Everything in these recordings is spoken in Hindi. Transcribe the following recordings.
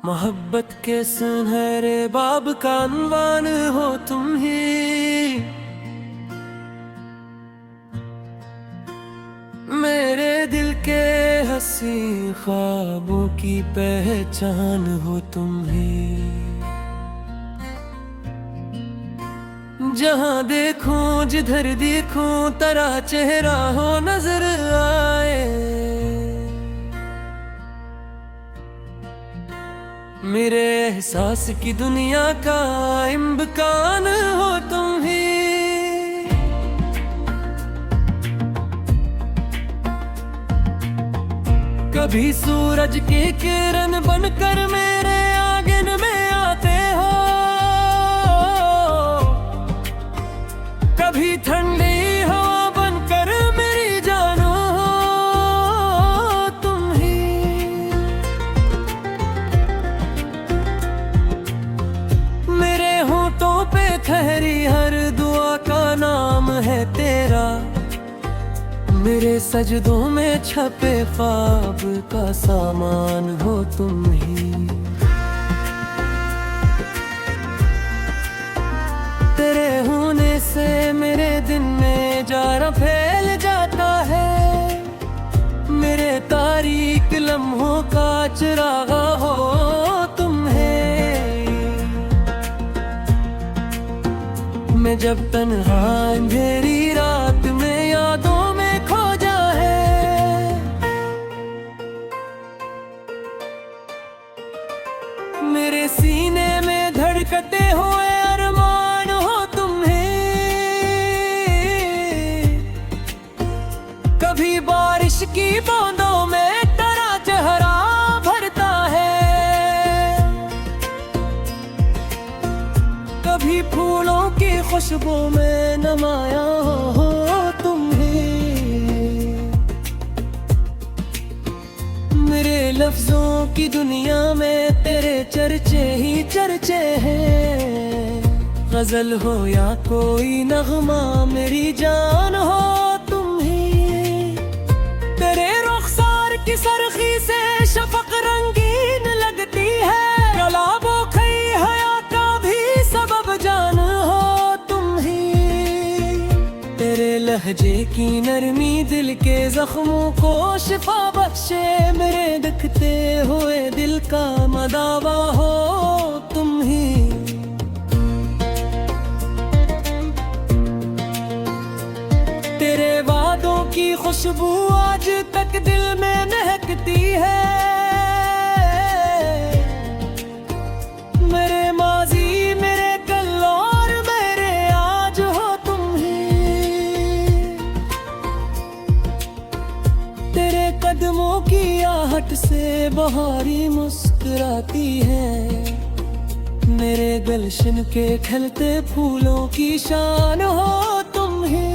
मोहब्बत के सुनहरे बाब का अनवान हो तुम ही। मेरे दिल के हंसी ख्वाबों की पहचान हो तुम ही। जहाँ देखूं जिधर देखूं तेरा चेहरा हो नजर आए। मेरे एहसास की दुनिया का इम्कान हो तुम ही। कभी सूरज की किरण बनकर मेरे आंगन में आते हो, कभी ठंडी हवा बनकर मेरी जानो हो तुम ही। मेरे होठों पे ठहरी हर दुआ का नाम है तेरा। मेरे सजदों में छपे ख्वाब का सामान हो तुम ही। तेरे होने से मेरे दिन में जारा फैल जाता है। मेरे तारीक लम्हों का चिराग हो तुम है। मैं जब तन्हा अंधेरी रात में यादों में खो जाए, मेरे सीने में धड़कते हुए अरमान हो तुम ही। कभी बारिश की बूंदों में तेरा चेहरा भरता है, कभी फूलों की खुशबू में नमाया हो तुम ही। मेरे लफ्जों की दुनिया में तेरे चर्चे ही चर्चे हैं। गजल हो या कोई नगमा मेरी जान हो तुम ही। तेरे रुखसार की सरखी से शफक रंगीन लगती है। गलाबो खई हया का भी सबब जान हो तुम ही। तेरे लहजे की नरमी दिल के जख्मों को शिफा बख्शे। मेरे दिखते हुए दिल का मदावा हो तुम ही। तेरे वादों की खुशबू आज तक दिल में महकती है। मेरे माजी मेरे कल और मेरे आज हो तुम ही। तेरे कदमों की आहट से बहारी मुस्कुराती है। मेरे गुलशन के खिलते फूलों की शान हो तुम ही।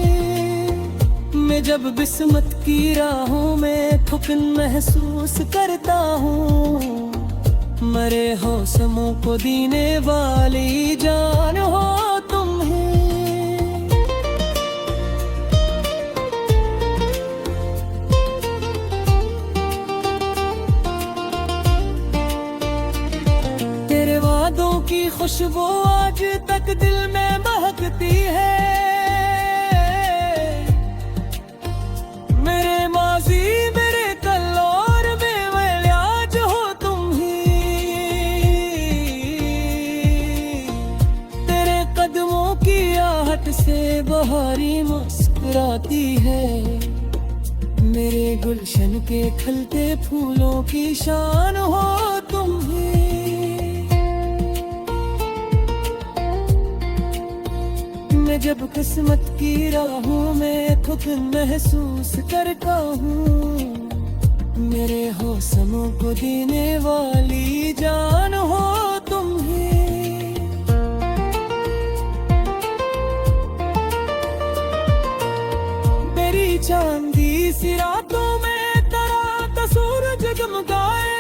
मैं जब बिस्मत की राहों में थुकन महसूस करता हूँ, मरे हौसलों को देने वाली जान हो तुम ही। तेरे वादों की खुशबू आज तक दिल में महकती है। मेरे माजी मेरे कल और मेरे आज हो तुम ही। तेरे कदमों की आहट से बहारी मुस्कुराती है। मेरे गुलशन के खिलते फूलों की शान हो तुम ही। मैं जब किस्मत की राहों में थुकन महसूस करता हूँ, मेरे हौसलों को देने वाली जान हो तुम ही। मेरी चांदी सी रातों में तेरा तस्वीर जगमगाए।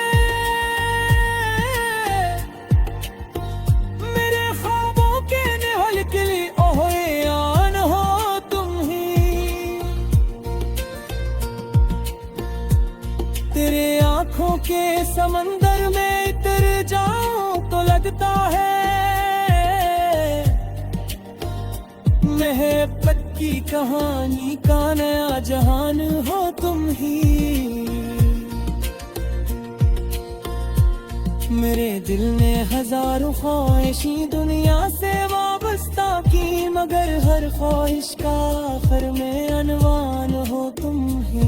मेरे ख्वाबों के निहल के लिए आन हो तुम ही। तेरे आंखों के समंदर में उतर जाऊं तो लगता है मोहब्बत की कहानी का नया जहान हो तुम ही। मेरे दिल ने हजारों ख्वाहिशें दुनिया से वाबस्ता की, मगर हर ख्वाहिश का आखिर में अनवान हो तुम ही।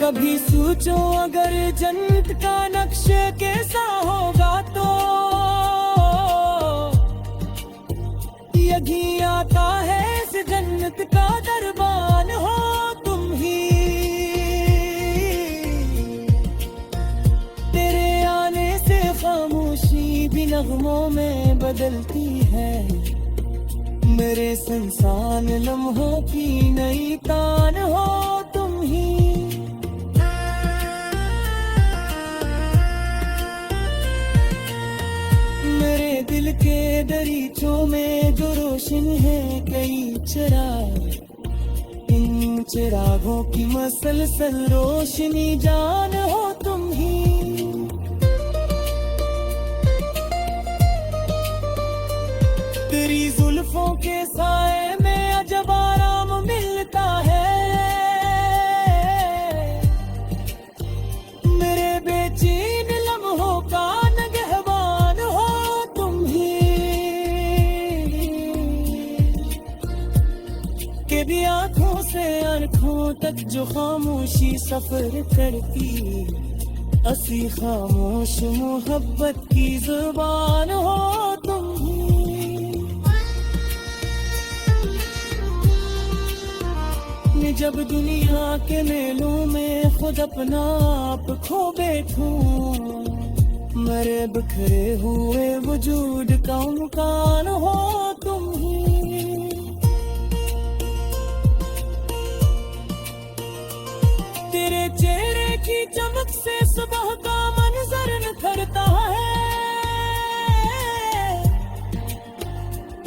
कभी सोचो अगर जन्नत का नक्शे कैसा होगा तो यही आता है इस जन्नत का दरबान हो तुम ही। तेरे आने से खामोशी भी नगमों में बदलती है, मेरे संसान लम्हों की नई तान हो तुम ही। मेरे दिल के दरीचों में जो रोशन है कई चिराग, इन चिरागों की मसलसल रोशनी जान हो तुम ही। तेरी जुल्फों के साए में अजब आराम मिलता है, मेरे बेचैन लम्हों का नगहबान हो तुम ही। के भी आंखों से आंखों तक जो खामोशी सफर करती, असी खामोश मोहब्बत की जुबान हो तुम ही। मैं जब दुनिया के मेलों में खुद अपना आप खो बैठूं, मेरे बिखरे हुए वजूद का मकान हो तुम ही। तेरे चेहरे की चमक से सुबह का मंजर निखरता है,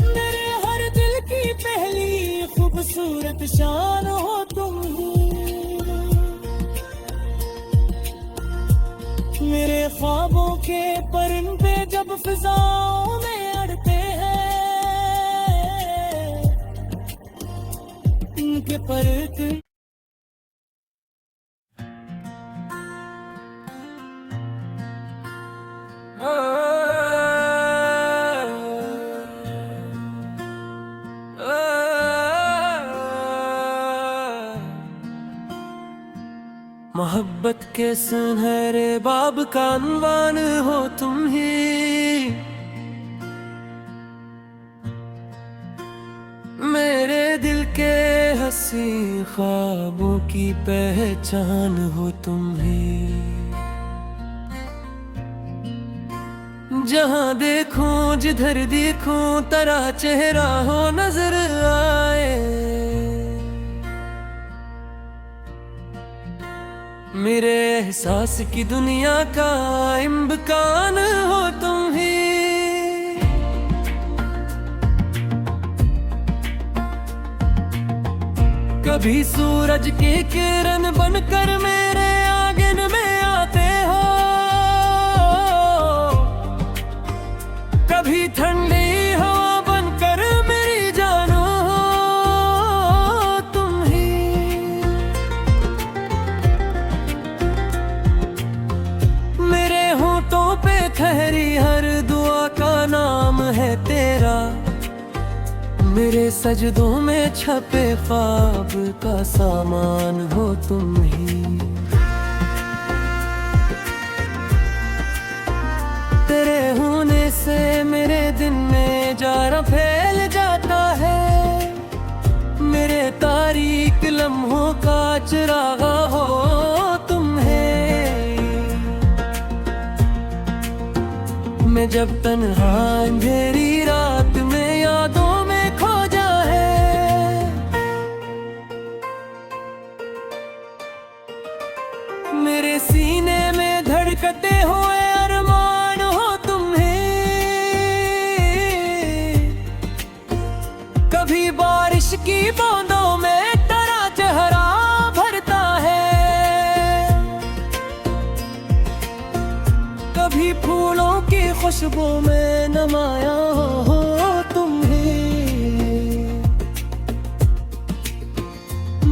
मेरे हर दिल की पहली खूबसूरत शान हो तुम ही। मेरे ख्वाबों के परिंदे जब फिजाओं में अड़ते हैं, उनके पर मोहब्बत के सुनहरे बाब का अनवान हो तुम ही। मेरे दिल के हंसी ख्वाबों की पहचान हो तुम ही। जहाँ देखूं जिधर देखूं तेरा चेहरा हो नजर आए, मेरे एहसास की दुनिया का इम्कान हो तुम ही। कभी सूरज की किरण बनकर मेरे आंगन में आते हो, कभी ठंडी हवा बनकर मेरी जानो तुम ही। मेरे होठों पे ठहरी हर दुआ का नाम है तेरा, मेरे सजदों में छपे ख्वाब का सामान हो तुम ही। तेरे होने से मेरे दिन में जारा फैल जाता है, मेरे तारीक लम्हों का चिरागा हो तुम है। मैं जब तन्हा अंधेरी रात में यादों में खो जाए, मेरे सीने में धड़कते हुए अरमान हो तुम्हें। कभी बारिश की बूंदों में तरा ख्वाबों में नमाया हो तुम ही।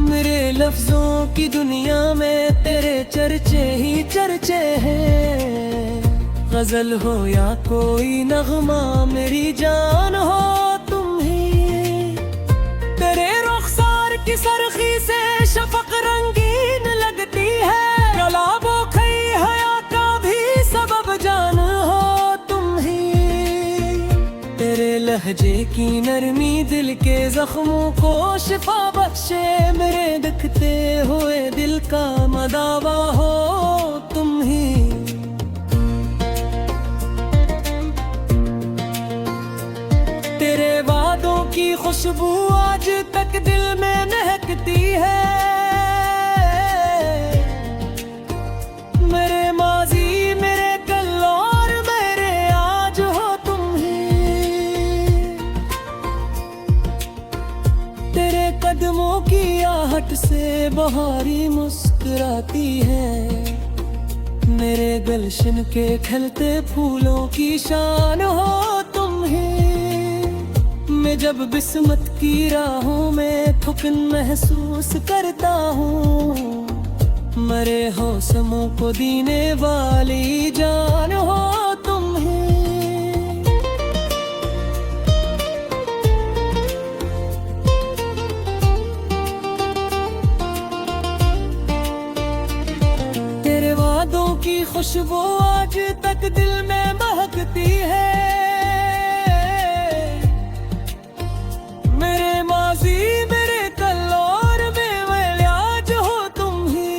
मेरे लफ्जों की दुनिया में तेरे चर्चे ही चर्चे हैं। गजल हो या कोई नगमा, मेरी जान हो तुम ही। तेरे रुखसार की सरखी से शफक रंगीन लगती है। गलाबो खई हया का भी सबब जान हो तुम ही। तेरे लहजे की नरमी दिल के जख्मों को शिफा बख्शे। मेरे दिखते हुए दिल का मदावा हो तुम ही। तेरे वादों की खुशबू आज तक दिल में महकती है। मेरे माजी मेरे कल और मेरे आज हो तुम ही। तेरे कदमों की आहट से बहारी मुस्कुराती है। मेरे गुलशन के खिलते फूलों की शान हो तुम ही। मैं जब बिस्मत की राहों में थुकन महसूस करता हूँ। मरे हौसलों को देने वाली जान हो तुम ही। तेरे वादों की खुशबू आज तक दिल में महकती है। मेरे माजी मेरे कल और मेरे आज हो तुम ही।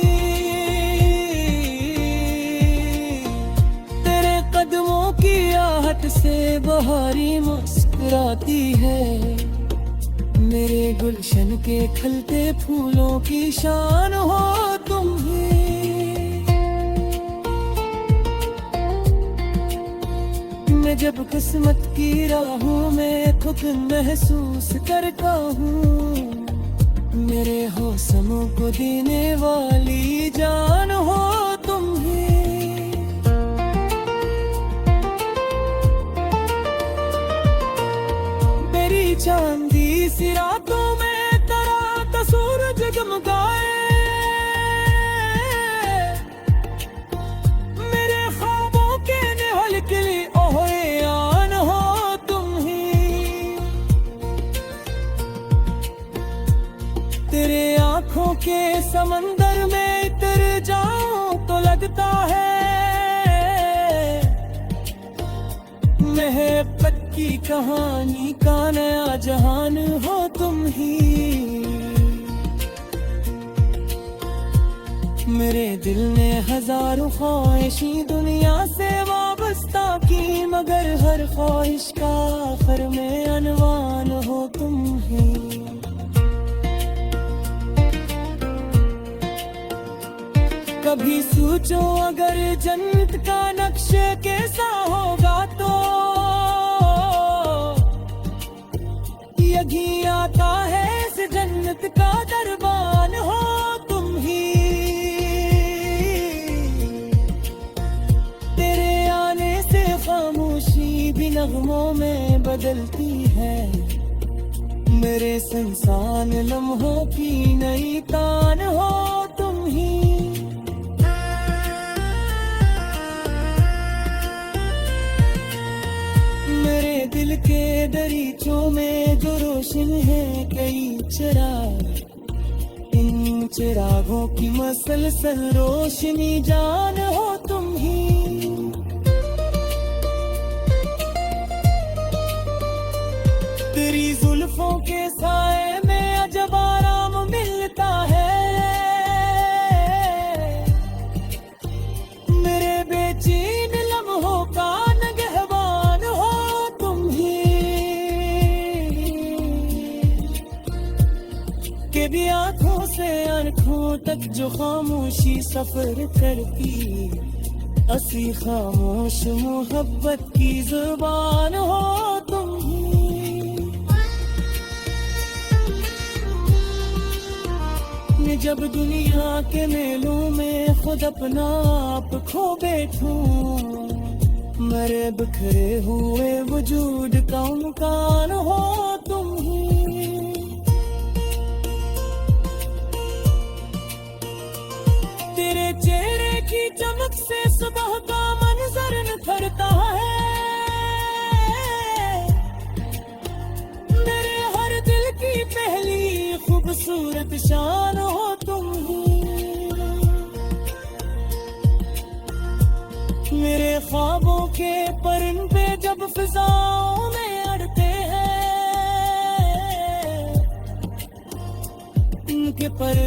तेरे कदमों की आहट से बहारी मुस्कुराती है। मेरे गुलशन के खिलते फूलों की शान हो तुम ही। मैं जब किस्मत की राहों में थुकन महसूस करता हूँ। मेरे हौसलों को देने वाली जान हो तुम ही। मेरी चांदी सी रातों में तरह का सूरज जगमगाए। मेरे ख्वाबों के निहल के लिए आन हो तुम ही। तेरे आंखों के समंदर में उतर जाऊं तो लगता है। मोहब्बत की कहानी का नया जहान हो तुम ही। मेरे दिल ने हजारों ख्वाहिशें दुनिया से वाबस्ता की। मगर हर ख्वाहिश का आखिर में अनवान हो तुम ही। कभी सोचो अगर जन्नत का नक्शे कैसा होगा तो। यही आता है इस जन्नत का दरबान हो तुम ही। तेरे आने से खामोशी भी नगमों में बदलती है। मेरे संसान लम्हों की नई तान हो तुम ही। मेरे दिल के दरीचों में जो रोशन है कई चिराग। इन चिरागों की मसलसल रोशनी जान हो तुम ही। तेरी जुल्फों के साए में अजब आराम मिलता है। मेरे बेचैन लम्हों का नगहबान हो तुम ही। के भी आंखों से आंखों तक जो खामोशी सफर करती। असी खामोश मोहब्बत की जुबान हो तुम ही। मैं जब दुनिया के मेलों में खुद अपना आप खो बैठूं। मेरे बिखरे हुए वजूद का मकान हो तुम ही। तेरे चेहरे की चमक से सुबह का मंजर निखरता है। मेरे हर दिल की पहली खूबसूरत शान हो तुम ही। मेरे ख्वाबों के परिंदे जब फिजाओं में अड़ते हैं, उनके पर